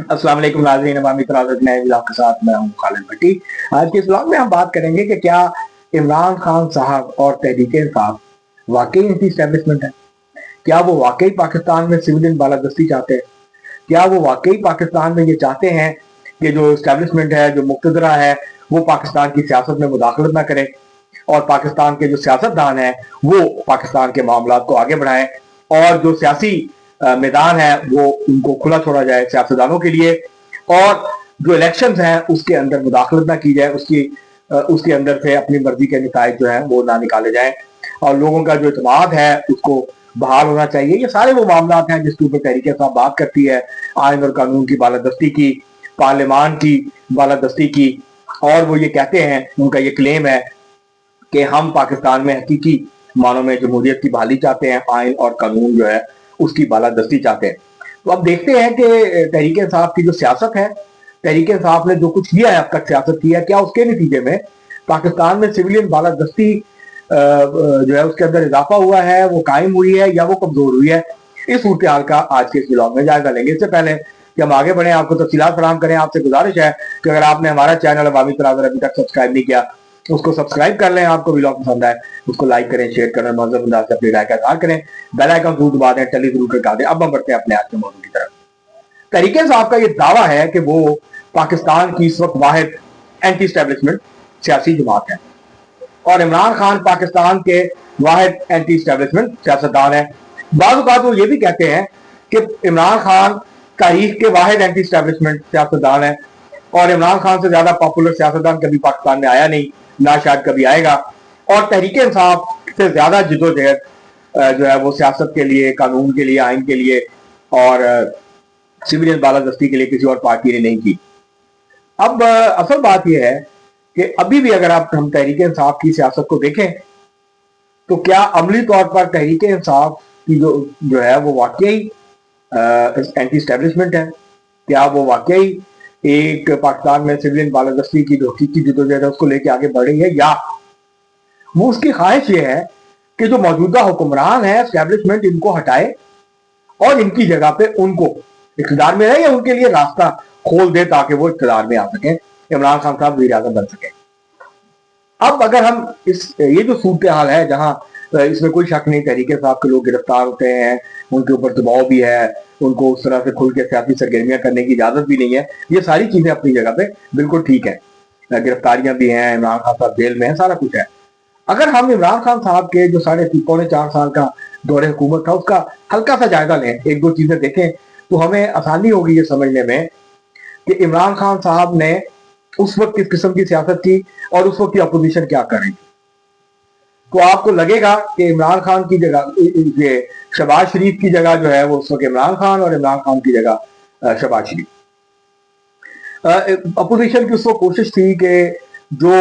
अस्सलाम वालेकुम नाज़रीन, अवामी तराज़त नए व्लॉग के साथ मैं हूं खालिद भट्टी। आज के इस व्लॉग में हम बात करेंगे कि क्या इमरान खान साहब और तहरीक-ए-इंसाफ वाकई इनकी एस्टेब्लिशमेंट है? क्या वो वाकई पाकिस्तान में सिविलियन बालादस्ती चाहते हैं? क्या वो वाकई पाकिस्तान में ये चाहते हैं कि जो एस्टेब्लिशमेंट है, जो मुक़्तदरा है, वो पाकिस्तान की सियासत में मुदाखलत ना करे और पाकिस्तान के जो सियासतदान हैं वो पाकिस्तान के मामलात को आगे बढ़ाएं और जो सियासी मैदान है वो उनको खुला छोड़ा जाए सियासतदानों के लिए, और जो इलेक्शंस हैं उसके अंदर मुदाखलत ना की जाए, उसके अंदर से अपनी मर्जी के नताइज जो हैं वो ना निकाले जाएं और लोगों का जो इत्मीनान है उसको बहाल होना चाहिए। ये सारे वो मामलात हैं जिसके ऊपर तहरीक-ए-इंसाफ बात करती है, आइन और कानून की बालादस्ती की, पार्लियामान की बालादस्ती की, और वो ये कहते हैं, उनका ये क्लेम है कि हम पाकिस्तान में हकीकी मानों में जमहूरियत की बहाली चाहते हैं, आइन और कानून जो है उसकी बालादस्ती चाहते हैं। तो अब देखते हैं कि तहरीक-ए-इंसाफ की जो सियासत है, तहरीक-ए-इंसाफ ने जो कुछ किया है, अब तक सियासत की है, क्या उसके नतीजे में पाकिस्तान में सिविलियन बालादस्ती जो है उसके अंदर इजाफा हुआ है, वो कायम हुई है या वो कमजोर हुई है? इस सूरत हाल का आज के इस व्लॉग में जायजा लेंगे। इससे पहले कि हम आगे बढ़े, आपको तफसीलात फराहम करें, आपसे गुजारिश है कि अगर आपने हमारा चैनल अवामी तराज़त अभी तक सब्सक्राइब नहीं किया उसको सब्सक्राइब कर लें, आपको व्लॉग पसंद आए उसको लाइक करें, शेयर करें, महज़ब अंदाज से अपनी राय का इज़हार करें, बेल आइकन जरूर दबा दें, टली जरूर करके दें। अब हम बढ़ते हैं अपने आज के मौजूद की तरफ। तहरीक-ए-इंसाफ का ये दावा है कि वो पाकिस्तान की इस वक्त वाहिद एंटी एस्टेब्लिशमेंट सियासी जमात है और इमरान खान पाकिस्तान के वाहिद एंटी एस्टेब्लिशमेंट सियासतदान है। बाज़ औक़ात वो ये भी कहते हैं कि इमरान खान तारीख के वाहिद एंटी एस्टेब्लिशमेंट सियासतदान है और इमरान खान से ज्यादा पॉपुलर सियासतदान कभी पाकिस्तान में आया नहीं, ना शायद कभी आएगा, और तहरीक-ए-इंसाफ से ज्यादा जिदोजहद जो है वो सियासत के लिए, कानून के लिए, आइन के लिए और सिविलियन बालादस्ती के लिए किसी और पार्टी ने नहीं की। अब असल बात यह है कि अभी भी अगर आप हम तहरीक-ए-इंसाफ की सियासत को देखें तो क्या अमली तौर पर तहरीक-ए-इंसाफ की जो है वो वाकई एंटी एस्टेब्लिशमेंट है? क्या वो वाकई एक पाकिस्तान में सिविलियन बालादस्ती की जो हकीकी जिदोजहद है उसको लेके आगे बढ़ रही है, या वो उसकी ख्वाहिश ये है कि जो मौजूदा हुक्मरान है, एस्टेब्लिशमेंट, इनको हटाए और इनकी जगह पे उनको इख्तियार में रहे या उनके लिए रास्ता खोल दे ताकि वो इख्तियार में आ सके, इमरान खान साहब वज़ीर आज़म बन सके। अब अगर हम ये जो सूरत हाल है जहां इसमें कोई शक नहीं, तहरीक-ए-इंसाफ के लोग गिरफ्तार होते हैं, उनके ऊपर दबाव भी है, उनको उस तरह से खुल के सियासी सरगर्मियां करने की इजाजत भी नहीं है, ये सारी चीजें अपनी जगह पे बिल्कुल ठीक है, गिरफ्तारियां भी हैं, इमरान खान साहब जेल में है, सारा कुछ है। अगर हम इमरान खान साहब के जो 3.5-4 साल का दौरे हुकूमत था उसका हल्का सा जायजा लें, एक दो चीजें देखें, तो हमें आसानी होगी ये समझने में कि इमरान खान साहब ने उस वक्त किस किस्म की सियासत की और उस वक्त की अपोजिशन क्या कर रही थी। तो आपको लगेगा कि इमरान खान की जगह, ये शहबाज शरीफ की जगह जो है वो उस वक्त इमरान खान और इमरान खान की जगह शहबाज शरीफ। अपोजिशन की उस वक्त कोशिश थी कि जो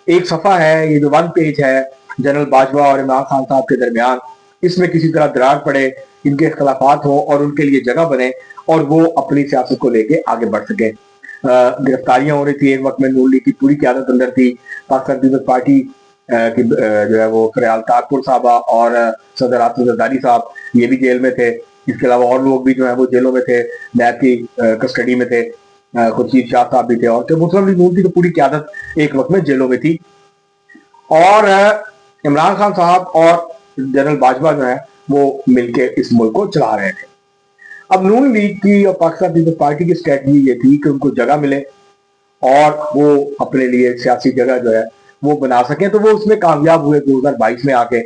एक सफा है, ये जो 1 पेज है जनरल बाजवा और इमरान खान साहब के दरमियान, इसमें किसी तरह दरार पड़े, इनके इख्तलाफात हो और उनके लिए जगह बने और वो अपनी सियासत को लेके आगे बढ़ सके। गिरफ्तारियां हो रही थी, एक वक्त में नून लीग की पूरी क़यादत अंदर थी, पाकिस्तान पीपल्स पार्टी कि जो है वो फरियाल तारपुर साहबा और सदर आसिफ जरदारी साहब ये भी जेल में थे। इसके अलावा और लोग भी जो है वो जेलों में थे, नैब की कस्टडी में थे, खुर्शीद शाह साहब भी थे, और मुस्लिम लीग नून की तो पूरी क़यादत एक वक्त में जेलों में थी। और इमरान खान साहब और जनरल बाजवा जो है वो मिलके इस मुल्क को चला रहे थे। अब नून लीग की और पाकिस्तान पीपल्स पार्टी की स्ट्रेटजी ये थी कि उनको जगह मिले और वो अपने लिए सियासी जगह जो है वो बना सकें, तो वो उसमें कामयाब हुए 2022 में आके,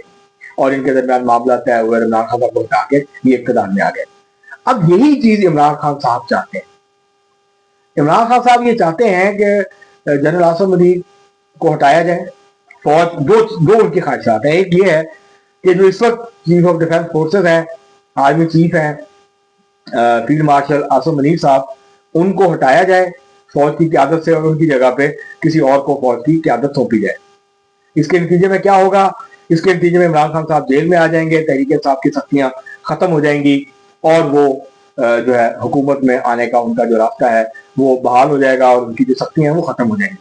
और इनके दरमियान मामला तय हुए, इमरान खान साहब को आके ये इक़्तिदार में आ गए। अब यही चीज इमरान खान साहब चाहते हैं। इमरान खान साहब ये चाहते हैं कि जनरल आसिफ मजीद को हटाया जाए। फौज दो उनकी ख्वाहिशात हैं। एक ये है कि जो इस वक्त चीफ ऑफ डिफेंस फोर्सेज हैं, आर्मी चीफ हैं फील्ड मार्शल आसिफ मजीद साहब, उनको हटाया जाए फौज की क्यादत से और उनकी जगह पे किसी और को फौज की क्यादत सौंपी जाए। इसके नतीजे में क्या होगा? इसके नतीजे में इमरान खान साहब जेल में आ जाएंगे, तहरीक-ए-इंसाफ की सख्तियां खत्म हो जाएंगी और वो जो है हुकूमत में आने का उनका जो रास्ता है वो बहाल हो जाएगा और उनकी जो सख्तियां हैं वो खत्म हो जाएंगी।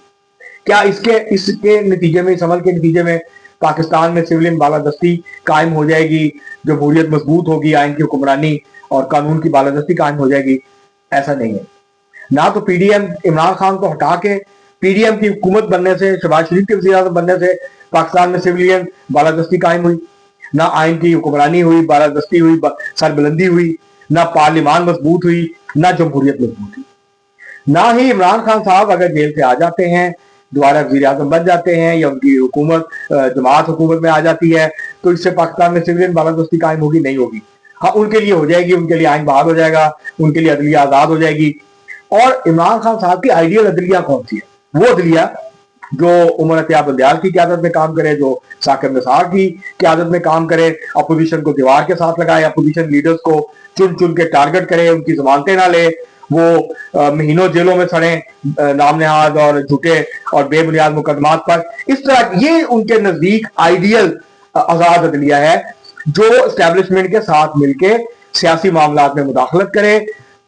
क्या इसके नतीजे में, इस अमल के नतीजे में पाकिस्तान में सिविलियन बालादस्ती कायम हो जाएगी, जमहूरियत मजबूत होगी, आइन की हुक्मरानी और कानून की बालादस्ती कायम हो जाएगी? ऐसा नहीं है। ना तो पीडीएम इमरान खान को हटा के पीडीएम की हुकूमत बनने से, शहबाज शरीफ के वज़ीर आज़म बनने से पाकिस्तान में सिविलियन बालादस्ती कायम हुई, ना आइन की हुक्मरानी हुई, बालादस्ती हुई, सरबुलंदी हुई, ना पार्लियामान मजबूत हुई, ना जमहूरियत मजबूत हुई। ना ही इमरान खान साहब अगर जेल से आ जाते हैं, दोबारा वज़ीर आज़म बन जाते हैं या उनकी हुकूमत जमात हुकूमत में आ जाती है, तो इससे पाकिस्तान में सिविलियन बालादस्ती कायम होगी? नहीं होगी। हाँ, उनके लिए हो जाएगी, उनके लिए आइन बहाल हो जाएगा, उनके लिए अदलिया आज़ाद हो जाएगी। और इमरान खान साहब की आइडियल अदलिया कौन सी है? वो अदलिया जो उमर अतियाब बंदियाल की क़यादत में काम करे, जो साकिब निसार की क़यादत में काम करे, अपोजिशन को दीवार के साथ लगाए, अपोजिशन लीडर्स को चुन चुन के टारगेट करे, उनकी जमानतें ना ले, वो महीनों जेलों में सड़े नाम नहाद और झूठे और बेबुनियाद मुकदमात पर। इस तरह ये उनके नजदीक आइडियल आजाद अदलिया है, जो एस्टेब्लिशमेंट के साथ मिलके सियासी मामलात में मुदाखलत करे,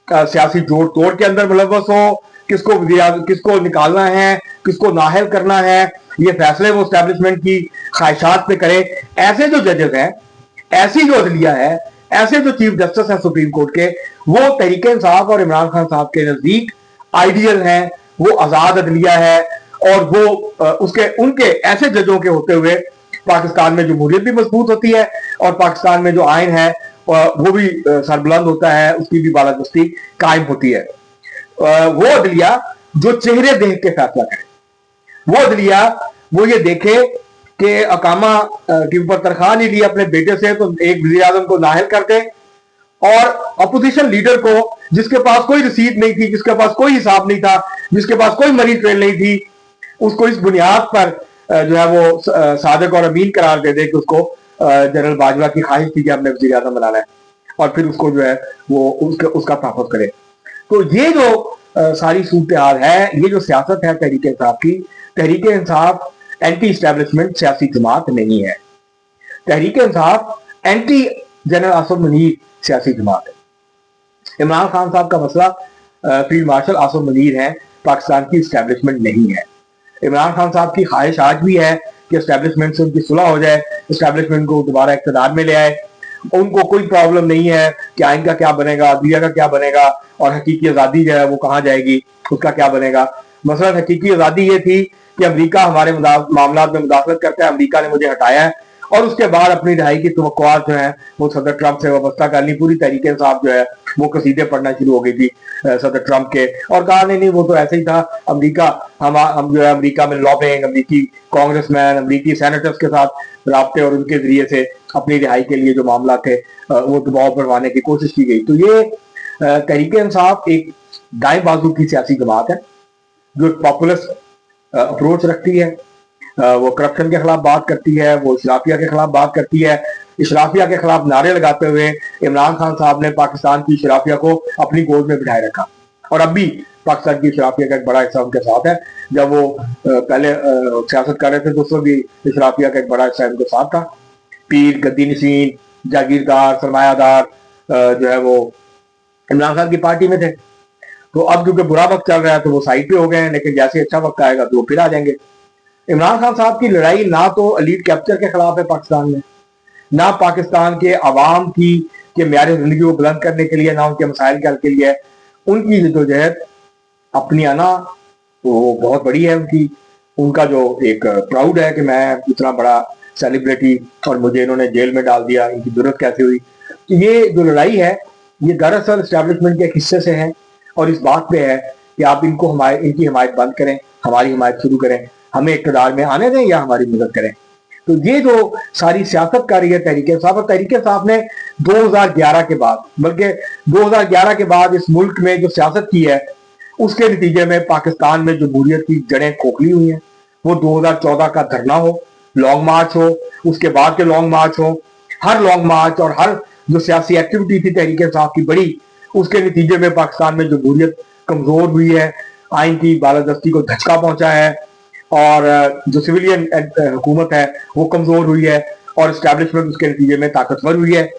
सियासी जोड़ तोड़ के अंदर मुलव्वस हो, किसको निकालना है, किसको नाहल करना है, ये फैसले वो एस्टेब्लिशमेंट की ख्वाहिशात पे करे। ऐसे जो जजेस हैं, ऐसी जो अदलिया है, ऐसे जो चीफ जस्टिस हैं सुप्रीम कोर्ट के, वो तहरीक इंसाफ और इमरान खान साहब के नजदीक आइडियल हैं, वो आजाद अदलिया है। और वो उनके ऐसे जजों के होते हुए पाकिस्तान में जमहूरियत भी मजबूत होती है और पाकिस्तान में जो आइन है वो भी सरबुलंद होता है, उसकी भी बालादस्ती कायम होती है। वो अदलिया जो चेहरे देख के फैसला करे, वो अदलिया वो ये देखे कि अकामा के ऊपर तनख्वाह नहीं ली अपने बेटे से, तो एक वज़ीर आज़म को नाहल कर दे, और अपोजिशन लीडर को जिसके पास कोई रसीद नहीं थी, जिसके पास कोई हिसाब नहीं था, जिसके पास कोई मनी ट्रेल नहीं थी, उसको इस बुनियाद पर जो है वो सादिक और अमीन करार दे दे कि उसको जनरल बाजवा की ख्वाहिश थी कि हमने वज़ीर आज़म बनाना है, और फिर उसको जो है वो उसका तहफ़्फ़ुज़ करे। तो ये जो सारी सूरत हाल है, ये जो सियासत है तहरीक इंसाफ की, तहरीक इंसाफ एंटी इस्टेब्लिशमेंट सियासी जमात नहीं है। तहरीक इंसाफ एंटी जनरल आसिफ मुनीर सियासी जमात है। इमरान खान साहब का मसला फील्ड मार्शल आसिफ मुनीर है, पाकिस्तान की इस्टेब्लिशमेंट नहीं है। इमरान खान साहब की ख्वाहिश आज भी है कि इस्टेब्लिशमेंट से उनकी सुलह हो जाए, इस्टेब्लिशमेंट को दोबारा इक़्तिदार में ले आए। उनको कोई प्रॉब्लम नहीं है कि आइन का क्या बनेगा, अदलिया का क्या बनेगा, और हकीकी आज़ादी जो है वो कहाँ जाएगी, उसका क्या बनेगा। मसलन हकीकी आज़ादी ये थी कि अमेरिका हमारे मामलात में मुदाखलत करता है, अमेरिका ने मुझे हटाया है, और उसके बाद अपनी रिहाई की तवक्कुआत जो है वो सदर ट्रंप से वाबस्ता कर ली। पूरी तहरीक इंसाफ जो है वो कसीदे पढ़ना शुरू हो गई थी सदर ट्रंप के, और कहा नहीं वो तो ऐसे ही था, अमेरिका हम जो है अमेरिका में लॉबिंग, अमेरिकी कांग्रेसमैन, अमेरिकी सेनेटर्स के साथ राब्ते और उनके जरिए से अपनी रिहाई के लिए जो मामला थे वो दबाव बनवाने की कोशिश की गई। तो ये तहरीक इंसाफ एक दाएं बाजू की सियासी जमात है जो पॉपुलिस्ट अप्रोच रखती है। वो करप्शन के खिलाफ बात करती है, वो इशराफिया के खिलाफ बात करती है। इशराफिया के खिलाफ नारे लगाते हुए इमरान खान साहब ने पाकिस्तान की इशराफिया को अपनी गोद में बिठाए रखा, और अब भी पाकिस्तान की इशराफिया का एक बड़ा हिस्सा उनके साथ है। जब वो पहले सियासत कर रहे थे तो उसमें भी इशराफिया का एक बड़ा हिस्सा उनके साथ था। पीर, गद्दी नशीन, जागीरदार, सरमायादार जो है वो इमरान खान की पार्टी में थे। तो अब क्योंकि बुरा वक्त चल रहा है तो वो साइड पे हो गए हैं, लेकिन जैसे अच्छा वक्त आएगा तो वो फिर आ जाएंगे। इमरान खान साहब की लड़ाई ना तो एलीट कैप्चर के खिलाफ है पाकिस्तान में, ना पाकिस्तान के अवाम की के म्यार जिंदगी को बुलंद करने के लिए, ना उनके मसाइल के हल के लिए। उनकी जदोजहद अपनी आना वो बहुत बड़ी है उनकी। उनका जो एक प्राउड है कि मैं इतना बड़ा सेलिब्रिटी और मुझे इन्होंने जेल में डाल दिया, इनकी जरूरत कैसे हुई। तो ये जो लड़ाई है ये दरअसल एस्टेब्लिशमेंट के एक हिस्से से है, और इस बात पे है कि आप इनकी हिमायत बंद करें, हमारी हिमायत शुरू करें, हमें इक़्तिदार में आने दें या हमारी मदद करें। तो ये जो सारी सियासत कर रही है तहरीक इंसाफ, और तहरीक इंसाफ ने 2011 के बाद, बल्कि 2011 के बाद इस मुल्क में जो सियासत की है उसके नतीजे में पाकिस्तान में जमहूरियत की जड़ें खोखली हुई हैं। वो 2014 का धरना हो, लॉन्ग मार्च हो, उसके बाद के लॉन्ग मार्च हो, हर लॉन्ग मार्च और हर जो सियासी एक्टिविटी थी तहरीक इंसाफ की बड़ी, उसके नतीजे में पाकिस्तान में जमहूरियत कमजोर हुई है, आइन की बालादस्ती को धचका पहुंचा है, और जो सिविलियन हुकूमत है वो कमजोर हुई है, और एस्टेब्लिशमेंट उसके नतीजे में ताकतवर हुई है।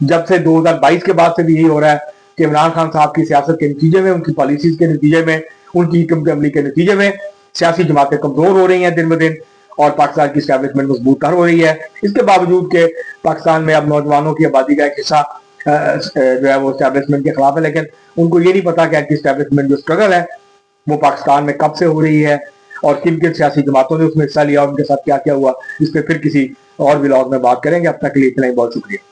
जब से 2022 के बाद से भी यही हो रहा है कि इमरान खान साहब की सियासत के नतीजे में, उनकी पॉलिसीज के नतीजे में, उनकी हिकमत अमली के नतीजे में सियासी जमातें कमजोर हो रही हैं दिन ब दिन, और पाकिस्तान की एस्टेब्लिशमेंट मजबूत हो रही है। इसके बावजूद के पाकिस्तान में अब नौजवानों की आबादी का एक हिस्सा جو ہے وہ اسٹیبلشمنٹ کے خلاف ہے، لیکن ان کو یہ نہیں پتا کہ اینٹی اسٹیبلشمنٹ جو اسٹرگل ہے وہ پاکستان میں کب سے ہو رہی ہے اور کن کن سیاسی جماعتوں نے اس میں حصہ لیا، ان کے ساتھ کیا کیا ہوا. اس پہ پھر کسی اور ولاگ میں بات کریں گے. اب تک کے لیے اتنا ہی، بہت شکریہ.